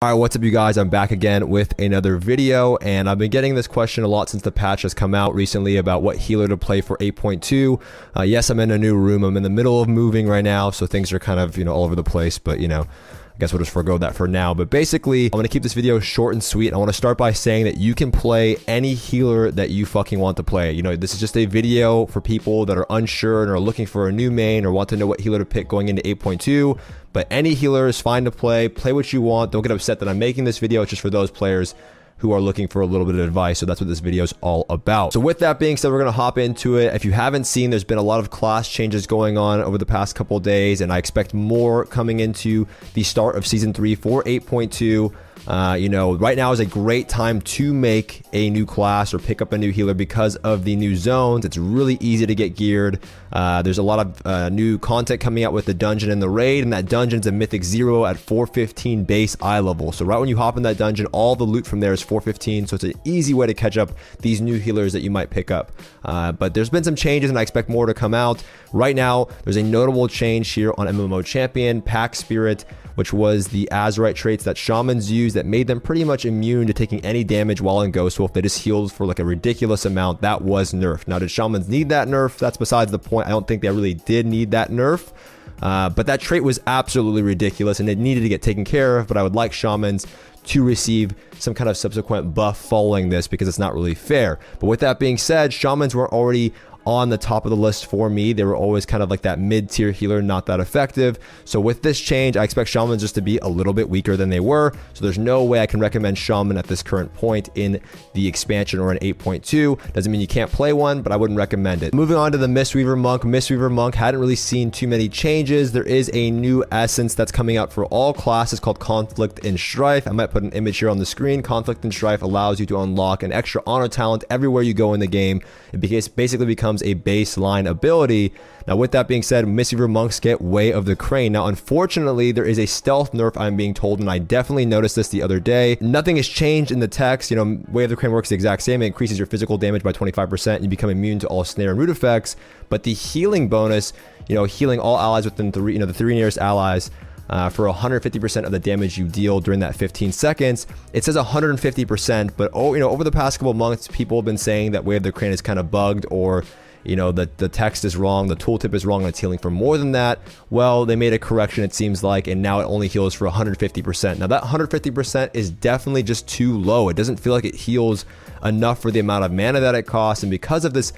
All right, what's up you guys? I'm back again with another video, and I've been getting this question a lot since the patch has come out recently about what healer to play for 8.2. Yes, I'm in a new room. I'm in the middle of moving right now, so things are kind of, all over the place, but I guess we'll just forego that for now. But basically, I'm going to keep this video short and sweet. I want to start by saying that you can play any healer that you fucking want to play. This is just a video for people that are unsure and are looking for a new main or want to know what healer to pick going into 8.2. But any healer is fine to play. Play what you want. Don't get upset that I'm making this video. It's just for those players who are looking for a little bit of advice. So that's what this video is all about. So with that being said, we're going to hop into it. If you haven't seen, there's been a lot of class changes going on over the past couple of days, and I expect more coming into the start of season 3 for 8.2. Right now is a great time to make a new class or pick up a new healer because of the new zones. It's really easy to get geared. There's a lot of new content coming out with the dungeon and the raid, and that dungeon's a mythic 0 at 415 base eye level. So right when you hop in that dungeon, all the loot from there is 415, so it's an easy way to catch up these new healers that you might pick up. But there's been some changes, and I expect more to come out. Right now, there's a notable change here on MMO Champion, Pack Spirit, which was the Azurite traits that shamans use that made them pretty much immune to taking any damage while in Ghost Wolf. They just healed for like a ridiculous amount. That was nerfed. Now, did shamans need that nerf? That's besides the point. I don't think they really did need that nerf. But that trait was absolutely ridiculous and it needed to get taken care of. But I would like shamans to receive some kind of subsequent buff following this because it's not really fair. But with that being said, shamans were already on the top of the list for me. They were always kind of like that mid-tier healer, not that effective. So with this change, I expect shamans just to be a little bit weaker than they were. So there's no way I can recommend shaman at this current point in the expansion or in 8.2. Doesn't mean you can't play one, but I wouldn't recommend it. Moving on to the Mistweaver Monk. Mistweaver Monk hadn't really seen too many changes. There is a new essence that's coming out for all classes called Conflict and Strife. I might put an image here on the screen. Conflict and Strife allows you to unlock an extra honor talent everywhere you go in the game. It basically becomes a baseline ability. Now, with that being said, Mistweaver Monks get Way of the Crane. Now, unfortunately, there is a stealth nerf, I'm being told, and I definitely noticed this the other day. Nothing has changed in the text. Way of the Crane works the exact same. It increases your physical damage by 25%, and you become immune to all snare and root effects. But the healing bonus, healing all allies within the 3 nearest allies, for 150% of the damage you deal during that 15 seconds. It says 150%, but over the past couple months, people have been saying that Way of the Crane is kind of bugged, or the text is wrong, the tooltip is wrong, and it's healing for more than that. Well, they made a correction, it seems like, and now it only heals for 150%. Now, that 150% is definitely just too low. It doesn't feel like it heals enough for the amount of mana that it costs, and because of this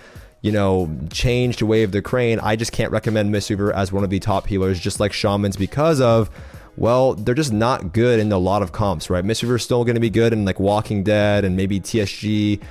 change to Way of the Crane, I just can't recommend Mistweaver as one of the top healers, just like shamans, because of, well, they're just not good in a lot of comps, right? Mistweaver is still going to be good in like Walking Dead, and maybe TSG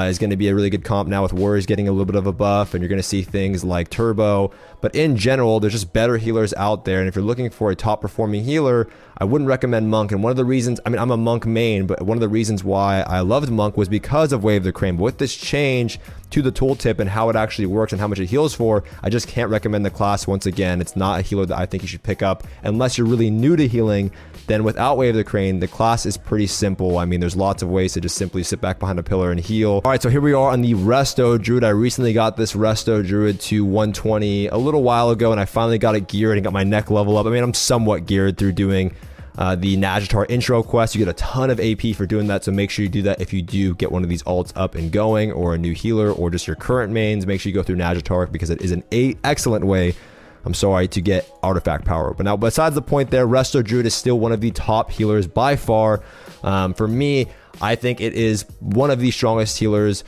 is going to be a really good comp now with Warriors getting a little bit of a buff, and you're going to see things like Turbo. But in general, there's just better healers out there, and if you're looking for a top performing healer, I wouldn't recommend Monk. And one of the reasons, I'm a Monk main, but one of the reasons why I loved Monk was because of Way of the Crane. But with this change to the tooltip and how it actually works and how much it heals for, I just can't recommend the class. Once again, it's not a healer that I think you should pick up unless you're really new to healing. Then without Way of the Crane, the class is pretty simple. There's lots of ways to just simply sit back behind a pillar and heal. All right, so here we are on the Resto Druid. I recently got this Resto Druid to 120 a little while ago, and I finally got it geared and got my neck level up. I'm somewhat geared through doing the Najatar intro quest. You get a ton of AP for doing that, so make sure you do that if you do get one of these alts up and going, or a new healer, or just your current mains. Make sure you go through Najatar because it is an excellent way, to get artifact power. But now, besides the point there, Resto Druid is still one of the top healers by far. For me, I think it is one of the strongest healers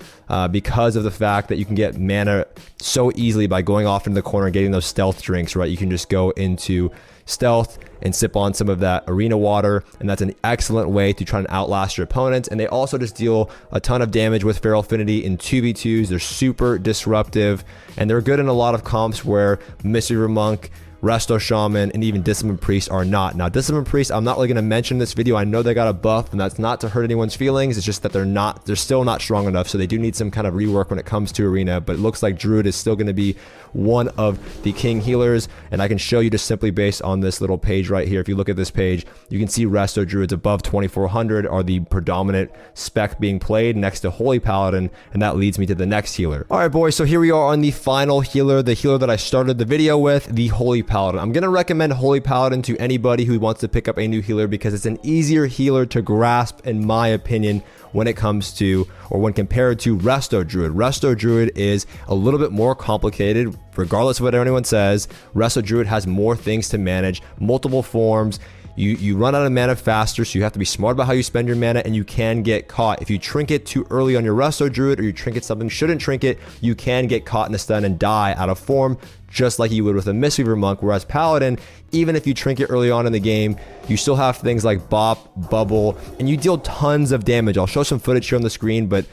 because of the fact that you can get mana so easily by going off into the corner and getting those stealth drinks, right? You can just go into stealth and sip on some of that arena water, and that's an excellent way to try and outlast your opponents. And they also just deal a ton of damage with Feral Affinity in 2v2s. They're super disruptive, and they're good in a lot of comps where Mistweaver Monk, Resto Shaman, and even Discipline Priest are not. Now, Discipline Priest, I'm not really going to mention in this video. I know they got a buff, and that's not to hurt anyone's feelings. It's just that they're still not strong enough, so they do need some kind of rework when it comes to Arena. But it looks like Druid is still going to be one of the king healers, and I can show you just simply based on this little page right here. If you look at this page, you can see Resto Druids above 2400 are the predominant spec being played next to Holy Paladin, and that leads me to the next healer. All right, boys, so here we are on the final healer, the healer that I started the video with, the Holy Paladin. I'm going to recommend Holy Paladin to anybody who wants to pick up a new healer because it's an easier healer to grasp, in my opinion, when it comes to, or when compared to Resto Druid. Resto Druid is a little bit more complicated, regardless of what anyone says. Resto Druid has more things to manage, multiple forms. You run out of mana faster, so you have to be smart about how you spend your mana, and you can get caught. If you trinket too early on your Resto Druid, or you trinket something shouldn't trinket, you can get caught in a stun and die out of form, just like you would with a Mistweaver Monk. Whereas Paladin, even if you trinket early on in the game, you still have things like Bop, Bubble, and you deal tons of damage. I'll show some footage here on the screen, but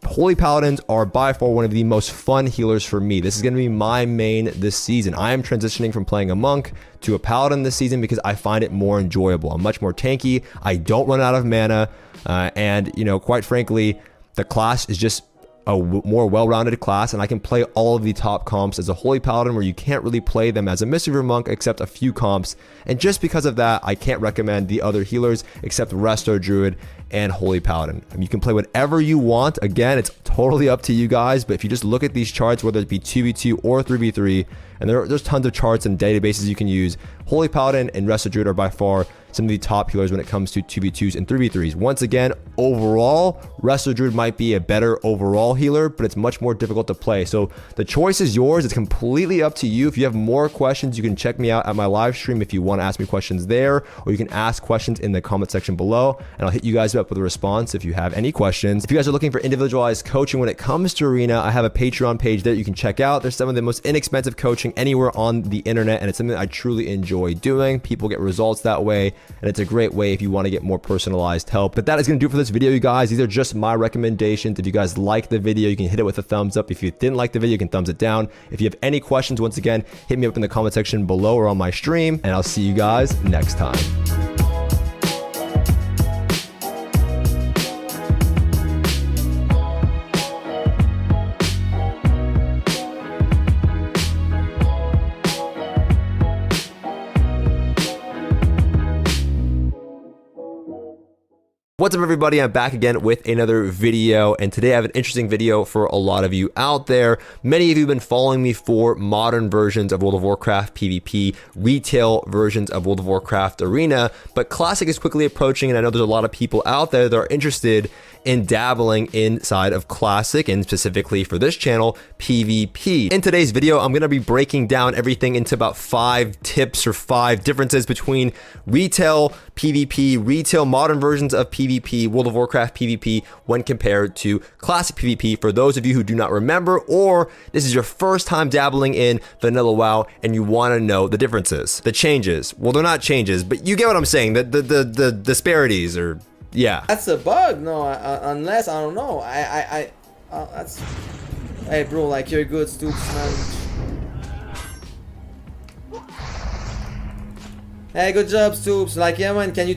Holy Paladins are by far one of the most fun healers for me. This is going to be my main this season. I am transitioning from playing a monk to a paladin this season because I find it more enjoyable. I'm much more tanky. I don't run out of mana. And, you know, quite frankly, the class is just a more well-rounded class, and I can play all of the top comps as a Holy Paladin, where you can't really play them as a Mistweaver Monk except a few comps. And just because of that, I can't recommend the other healers except Resto Druid and Holy Paladin. I mean, you can play whatever you want. Again, it's totally up to you guys, but if you just look at these charts, whether it be 2v2 or 3v3, and there's tons of charts and databases you can use, Holy Paladin and Resto Druid are by far some of the top healers when it comes to 2v2s and 3v3s. Once again, overall, Resto Druid might be a better overall healer, but it's much more difficult to play. So the choice is yours. It's completely up to you. If you have more questions, you can check me out at my live stream if you want to ask me questions there, or you can ask questions in the comment section below, and I'll hit you guys up with a response if you have any questions. If you guys are looking for individualized coaching when it comes to Arena, I have a Patreon page there you can check out. There's some of the most inexpensive coaching anywhere on the internet, and it's something I truly enjoy doing. People get results that way, and it's a great way if you want to get more personalized help. But that is going to do it for this video, you guys. These are just my recommendations. If you guys like the video, you can hit it with a thumbs up. If you didn't like the video, you can thumbs it down. If you have any questions, once again, hit me up in the comment section below or on my stream, and I'll see you guys next time. What's up, everybody? I'm back again with another video, and today I have an interesting video for a lot of you out there. Many of you have been following me for modern versions of World of Warcraft PvP, retail versions of World of Warcraft Arena, but Classic is quickly approaching, and I know there's a lot of people out there that are interested in dabbling inside of Classic, and specifically for this channel, PvP. In today's video, I'm going to be breaking down everything into about 5 tips or 5 differences between retail PvP, retail modern versions of PvP, World of Warcraft PvP, when compared to Classic PvP, for those of you who do not remember, or this is your first time dabbling in Vanilla WoW and you want to know the differences, the changes. Well, they're not changes, but you get what I'm saying, the disparities, or yeah. That's a bug, no, unless, I don't know, that's, hey bro, like, you're good, Stoops, man. Hey, good job, Stoops. Like, yeah, man, can you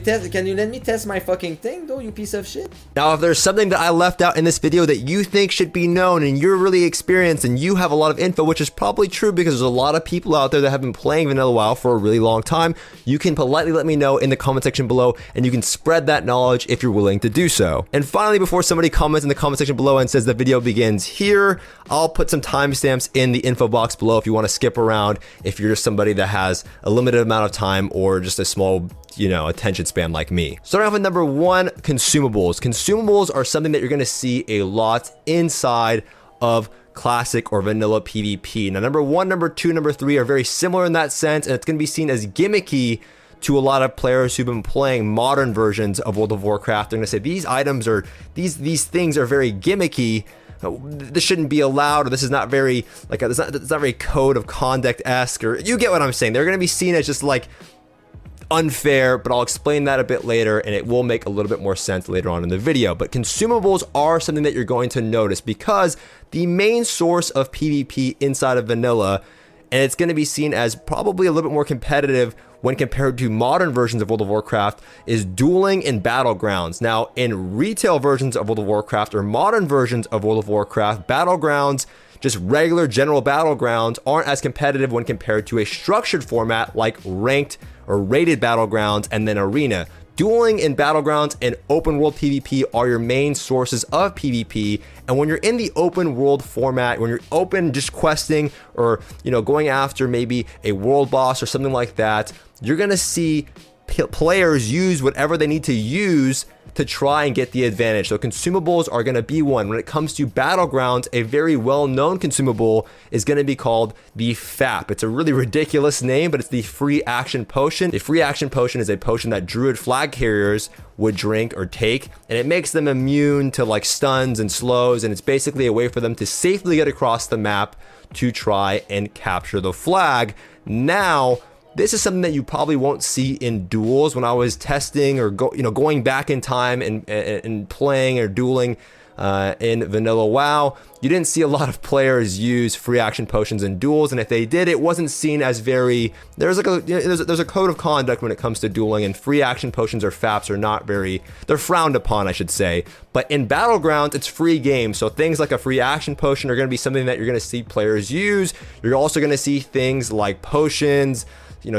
let me test my fucking thing, though, you piece of shit? Now, if there's something that I left out in this video that you think should be known, and you're really experienced, and you have a lot of info, which is probably true because there's a lot of people out there that have been playing Vanilla WoW for a really long time, you can politely let me know in the comment section below, and you can spread that knowledge if you're willing to do so. And finally, before somebody comments in the comment section below and says the video begins here, I'll put some timestamps in the info box below if you want to skip around, if you're just somebody that has a limited amount of time or just a small, you know, attention span like me. Starting off with number 1, consumables. Consumables are something that you're going to see a lot inside of Classic or Vanilla PvP. Now, number 1, number 2, number 3 are very similar in that sense, and it's going to be seen as gimmicky to a lot of players who've been playing modern versions of World of Warcraft. They're going to say these items are, these things are very gimmicky. This shouldn't be allowed, or this is not very, like, it's not very code of conduct-esque, or you get what I'm saying. They're going to be seen as just like unfair, but I'll explain that a bit later, and it will make a little bit more sense later on in the video. But consumables are something that you're going to notice because the main source of PvP inside of Vanilla, and it's going to be seen as probably a little bit more competitive when compared to modern versions of World of Warcraft, is dueling in battlegrounds. Now, in retail versions of World of Warcraft or modern versions of World of Warcraft, battlegrounds, just regular general battlegrounds, aren't as competitive when compared to a structured format like ranked or rated battlegrounds and then arena. Dueling in Battlegrounds and open world PvP are your main sources of PvP. And when you're in the open world format, when you're open just questing or, you know, going after maybe a world boss or something like that, you're going to see players use whatever they need to use to try and get the advantage. So consumables are going to be one. When it comes to Battlegrounds, a very well-known consumable is going to be called the FAP. It's a really ridiculous name, but it's the free action potion. A free action potion is a potion that druid flag carriers would drink or take, and it makes them immune to like stuns and slows, and it's basically a way for them to safely get across the map to try and capture the flag. Now, this is something that you probably won't see in duels. When I was testing or going back in time and playing or dueling in vanilla WoW, you didn't see a lot of players use free action potions in duels, and if they did, it wasn't seen as very. There's a code of conduct when it comes to dueling, and free action potions or FAPs are not very. They're frowned upon, I should say. But in Battlegrounds, it's free game, so things like a free action potion are going to be something that you're going to see players use. You're also going to see things like potions,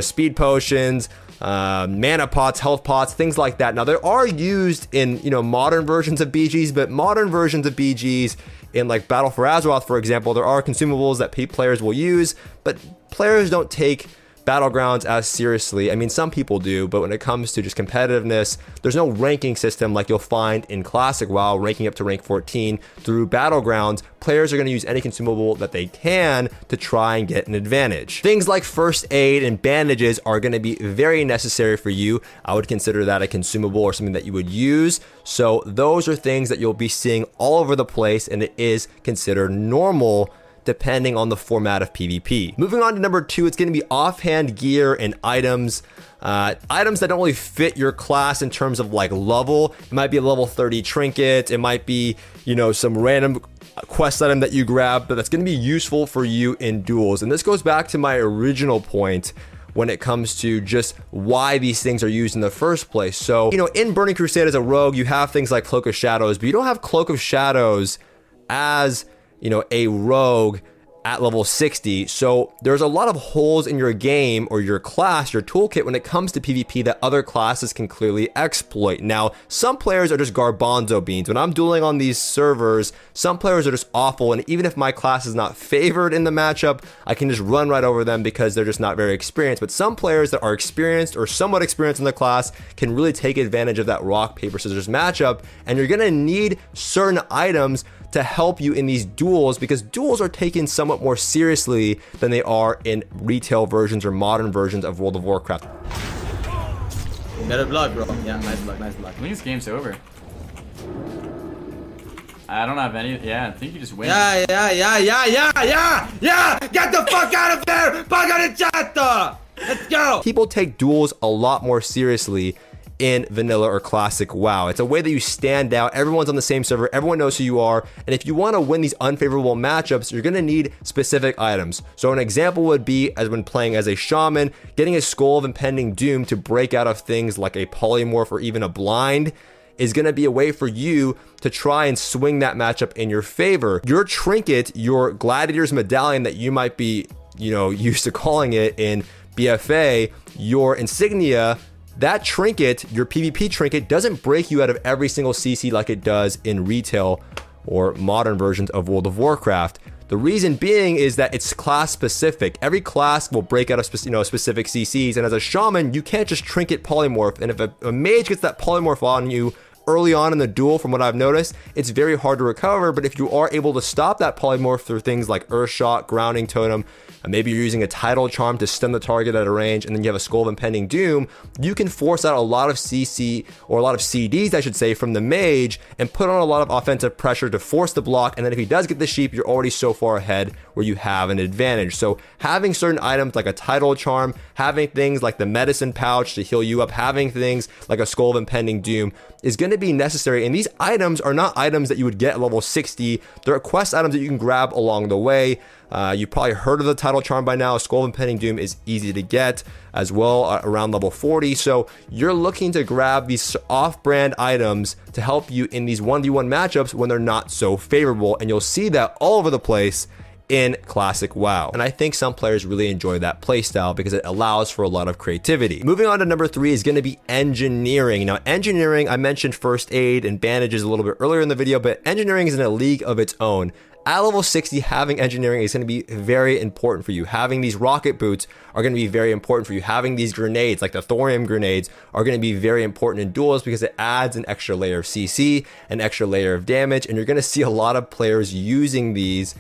speed potions, mana pots, health pots, things like that. Now, they are used in, modern versions of BGs, but modern versions of BGs in like Battle for Azeroth, for example, there are consumables that players will use, but players don't take Battlegrounds as seriously. I mean, some people do, but when it comes to just competitiveness, there's no ranking system like you'll find in Classic WoW, ranking up to rank 14. Through Battlegrounds, players are going to use any consumable that they can to try and get an advantage. Things like first aid and bandages are going to be very necessary for you. I would consider that a consumable or something that you would use. So those are things that you'll be seeing all over the place, and it is considered normal depending on the format of PvP. Moving on to number 2, it's going to be offhand gear and items. Items that don't really fit your class in terms of like level. It might be a level 30 trinket. It might be, some random quest item that you grab, but that's going to be useful for you in duels. And this goes back to my original point when it comes to just why these things are used in the first place. So, in Burning Crusade as a rogue, you have things like Cloak of Shadows, but you don't have Cloak of Shadows as a rogue at level 60. So there's a lot of holes in your game or your class, your toolkit when it comes to PvP that other classes can clearly exploit. Now, some players are just garbanzo beans. When I'm dueling on these servers, some players are just awful, and even if my class is not favored in the matchup, I can just run right over them because they're just not very experienced. But some players that are experienced or somewhat experienced in the class can really take advantage of that rock, paper, scissors matchup, and you're gonna need certain items to help you in these duels, because duels are taken somewhat more seriously than they are in retail versions or modern versions of World of Warcraft. Better block, bro. Yeah, nice block, nice block. I think this game's over. I don't have any. Yeah, I think you just win. Yeah! Get the fuck out of there! Pagarecciato! Let's go! People take duels a lot more seriously in vanilla or classic WoW. It's a way that you stand out. Everyone's on the same server. Everyone knows who you are. And if you want to win these unfavorable matchups, you're going to need specific items. So an example would be, as when playing as a shaman, getting a Skull of Impending Doom to break out of things like a polymorph or even a blind is going to be a way for you to try and swing that matchup in your favor. Your trinket, your gladiator's medallion that you might be, used to calling it in BFA, your insignia, that trinket, your PvP trinket, doesn't break you out of every single CC like it does in retail or modern versions of World of Warcraft. The reason being is that it's class specific. Every class will break out of specific CCs, and as a shaman, you can't just trinket polymorph. And if a mage gets that polymorph on you early on in the duel, from what I've noticed, it's very hard to recover. But if you are able to stop that polymorph through things like Earthshot, Grounding Totem, and maybe you're using a Tidal Charm to stun the target at a range, and then you have a Skull of Impending Doom, you can force out a lot of CC, or a lot of CDs, I should say, from the mage, and put on a lot of offensive pressure to force the block. And then if he does get the sheep, you're already so far ahead where you have an advantage. So having certain items like a Tidal Charm, having things like the Medicine Pouch to heal you up, having things like a Skull of Impending Doom is going to be necessary. And these items are not items that you would get at level 60. They're quest items that you can grab along the way. You've probably heard of the Tidal Charm by now. Skull of Impending Doom is easy to get as well, around level 40. So you're looking to grab these off-brand items to help you in these 1v1 matchups when they're not so favorable. And you'll see that all over the place in Classic WoW. And I think some players really enjoy that playstyle because it allows for a lot of creativity. Moving on to number 3 is going to be engineering. Now, engineering, I mentioned first aid and bandages a little bit earlier in the video, but engineering is in a league of its own. At level 60, having engineering is going to be very important for you. Having these rocket boots are going to be very important for you. Having these grenades, like the thorium grenades, are going to be very important in duels because it adds an extra layer of CC, an extra layer of damage, and you're going to see a lot of players using these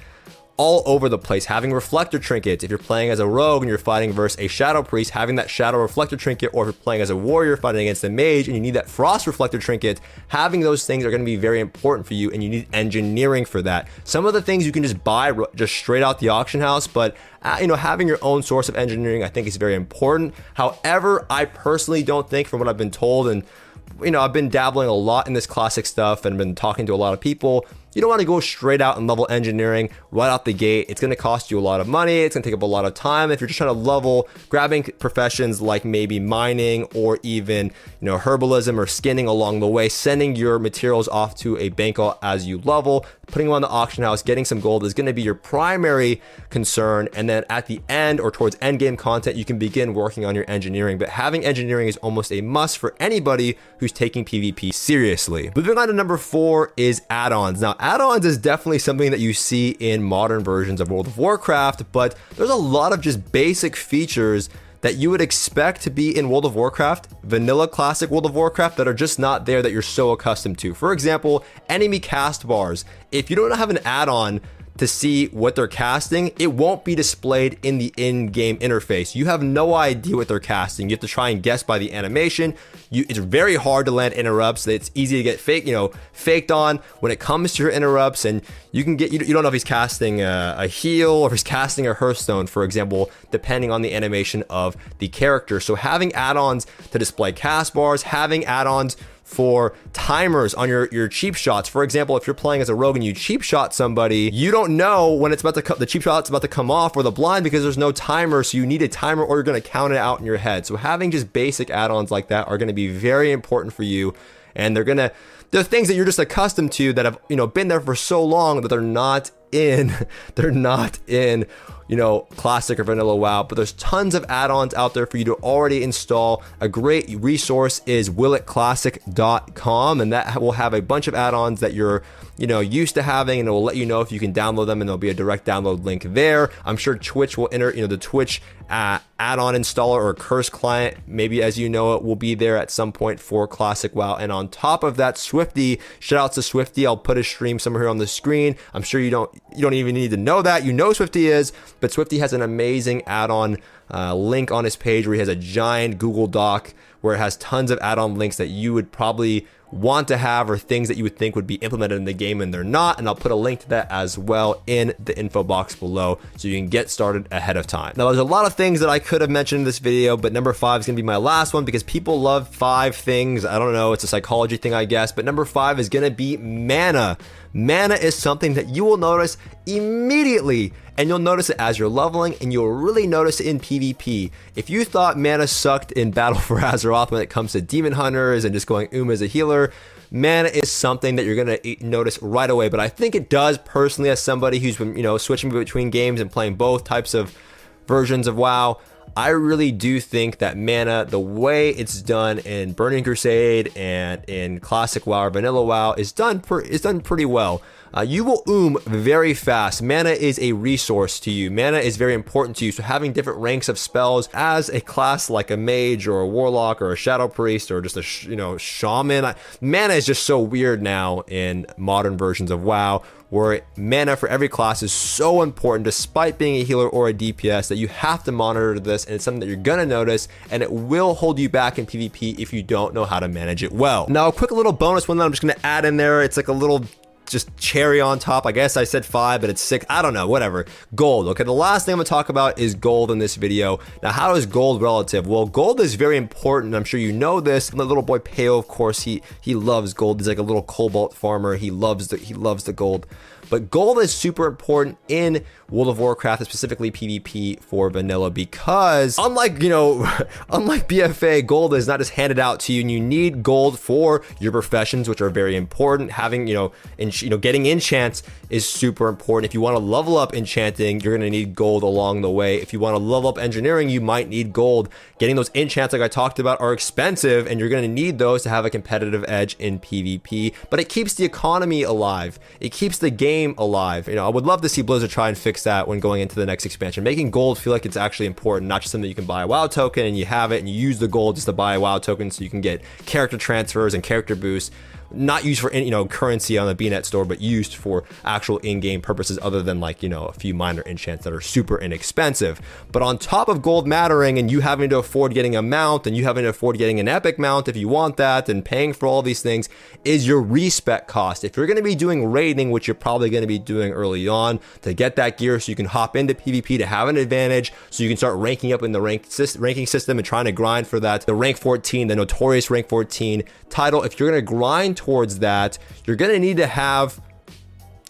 all over the place. Having reflector trinkets, if you're playing as a rogue and you're fighting versus a shadow priest, having that shadow reflector trinket, or if you're playing as a warrior fighting against a mage and you need that frost reflector trinket, having those things are going to be very important for you, and you need engineering for that. Some of the things you can just buy just straight out the auction house, but having your own source of engineering I think is very important. However, I personally don't think, from what I've been told, and I've been dabbling a lot in this classic stuff and been talking to a lot of people, you don't want to go straight out and level engineering right out the gate. It's going to cost you a lot of money. It's going to take up a lot of time. If you're just trying to level, grabbing professions like maybe mining or even, herbalism or skinning along the way, sending your materials off to a bank as you level, putting them on the auction house, getting some gold is going to be your primary concern. And then at the end or towards end game content, you can begin working on your engineering. But having engineering is almost a must for anybody who's taking PvP seriously. Moving on to number 4 is add-ons. Now, add-ons is definitely something that you see in modern versions of World of Warcraft, but there's a lot of just basic features that you would expect to be in World of Warcraft, vanilla classic World of Warcraft, that are just not there, that you're so accustomed to. For example, enemy cast bars. If you don't have an add-on to see what they're casting, it won't be displayed in the in-game interface. You have no idea what they're casting. You have to try and guess by the animation. It's very hard to land interrupts. It's easy to get faked on when it comes to your interrupts, and you don't know if he's casting a heal or if he's casting a Hearthstone, for example, depending on the animation of the character. So having add-ons to display cast bars, having add-ons for timers on your cheap shots. For example, if you're playing as a rogue and you cheap shot somebody, you don't know when it's about to the cheap shot's about to come off or the blind, because there's no timer. So you need a timer, or you're going to count it out in your head. So having just basic add-ons like that are going to be very important for you, and they're things that you're just accustomed to that have been there for so long that they're not in classic or vanilla WoW. But there's tons of add-ons out there for you to already install. A great resource is willitclassic.com, and that will have a bunch of add-ons that you're used to having, and it will let you know if you can download them, and there'll be a direct download link there. I'm sure Twitch will enter, the Twitch add-on installer or curse client, maybe as you know it, will be there at some point for classic WoW. And on top of that, Swifty, shout out to Swifty. I'll put his stream somewhere here on the screen. I'm sure you don't even need to know that. Swifty is, but Swifty has an amazing add-on link on his page where he has a giant Google Doc where it has tons of add-on links that you would probably want to have, or things that you would think would be implemented in the game and they're not. And I'll put a link to that as well in the info box below so you can get started ahead of time. Now, there's a lot of things that I could have mentioned in this video, but number 5 is going to be my last one because people love 5 things. I don't know, it's a psychology thing, I guess, but number 5 is going to be mana. Mana is something that you will notice immediately, and you'll notice it as you're leveling, and you'll really notice it in PvP. If you thought mana sucked in Battle for Azeroth when it comes to demon hunters and just going as a healer, mana is something that you're going to notice right away. But I think it does, personally, as somebody who's been switching between games and playing both types of versions of WoW, I really do think that mana, the way it's done in Burning Crusade and in Classic WoW or Vanilla WoW, is done pretty well. You will very fast. Mana is a resource to you. Mana is very important to you. So having different ranks of spells as a class like a mage or a warlock or a shadow priest or just a shaman, mana is just so weird now in modern versions of WoW, where mana for every class is so important, despite being a healer or a DPS, that you have to monitor this, and it's something that you're gonna notice, and it will hold you back in PvP if you don't know how to manage it well. Now, a quick little bonus one that I'm just gonna add in there. It's like a little just cherry on top. I guess I said 5, but it's 6. I don't know, whatever. Gold. Okay, the last thing I'm gonna talk about is gold in this video. Now, how is gold relative? Well, gold is very important. I'm sure you know this. The little boy Peo, of course, he loves gold. He's like a little cobalt farmer. He loves the gold. But gold is super important in World of Warcraft, specifically PvP for vanilla, because unlike BFA, gold is not just handed out to you, and you need gold for your professions, which are very important. Having, getting enchants is super important. If you want to level up enchanting, you're going to need gold along the way. If you want to level up engineering, you might need gold. Getting those enchants, like I talked about, are expensive, and you're going to need those to have a competitive edge in PvP. But it keeps the economy alive. It keeps the game alive. I would love to see Blizzard try and fix that when going into the next expansion, making gold feel like it's actually important, not just something you can buy a WoW token and you have it and you use the gold just to buy a WoW token so you can get character transfers and character boosts. Not used for currency on the BNet store, but used for actual in-game purposes other than a few minor enchants that are super inexpensive. But on top of gold mattering and you having to afford getting a mount and you having to afford getting an epic mount if you want that and paying for all these things is your respec cost. If you're going to be doing raiding, which you're probably going to be doing early on to get that gear so you can hop into PvP to have an advantage, so you can start ranking up in the ranking system and trying to grind for that, the rank 14, the notorious rank 14 title. If you're going to grind towards that, you're going to need to have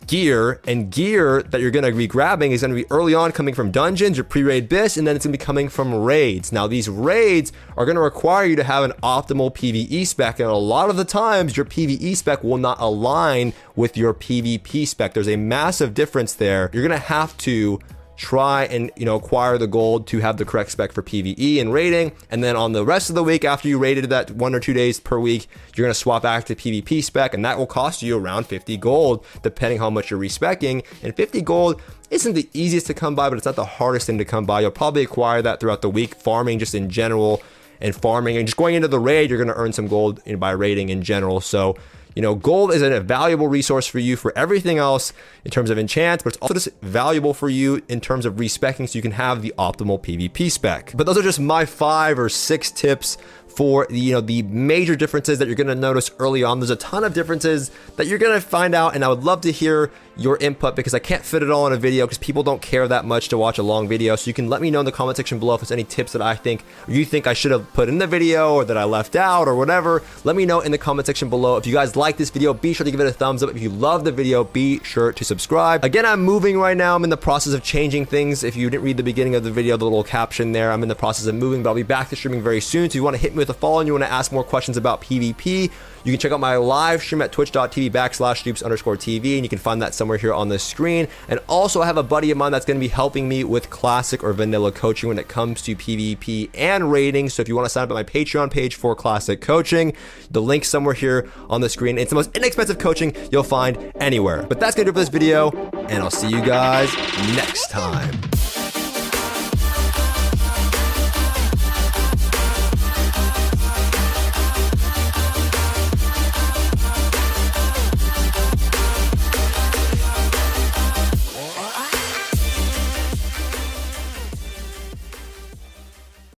gear, and gear that you're going to be grabbing is going to be early on coming from dungeons, your pre-raid bis, and then it's going to be coming from raids. Now these raids are going to require you to have an optimal PvE spec, and a lot of the times your PvE spec will not align with your PvP spec. There's a massive difference there. You're going to have to try and acquire the gold to have the correct spec for PvE and raiding, and then on the rest of the week after you raided that 1 or 2 days per week, you're going to swap back to PvP spec, and that will cost you around 50 gold depending how much you're respecking. And 50 gold isn't the easiest to come by, but it's not the hardest thing to come by. You'll probably acquire that throughout the week, farming just in general, and farming and just going into the raid, you're going to earn some gold by raiding in general. So gold is a valuable resource for you for everything else in terms of enchants, but it's also just valuable for you in terms of respecking so you can have the optimal PvP spec. But those are just my 5 or 6 tips for the major differences that you're going to notice early on. There's a ton of differences that you're going to find out, and I would love to hear your input because I can't fit it all in a video because people don't care that much to watch a long video. So you can let me know in the comment section below if there's any tips that you think I should have put in the video or that I left out or whatever. Let me know in the comment section below. If you guys like this video, be sure to give it a thumbs up. If you love the video, be sure to subscribe. Again, I'm moving right now. I'm in the process of changing things. If you didn't read the beginning of the video, the little caption there, I'm in the process of moving, but I'll be back to streaming very soon. So if you want to hit me with a follow and you want to ask more questions about PvP, you can check out my live stream at twitch.tv/Stoops_TV, and you can find that somewhere here on the screen. And also I have a buddy of mine that's going to be helping me with classic or vanilla coaching when it comes to PvP and raiding. So if you want to sign up at my Patreon page for classic coaching, the link's somewhere here on the screen. It's the most inexpensive coaching you'll find anywhere. But that's going to do it for this video, and I'll see you guys next time.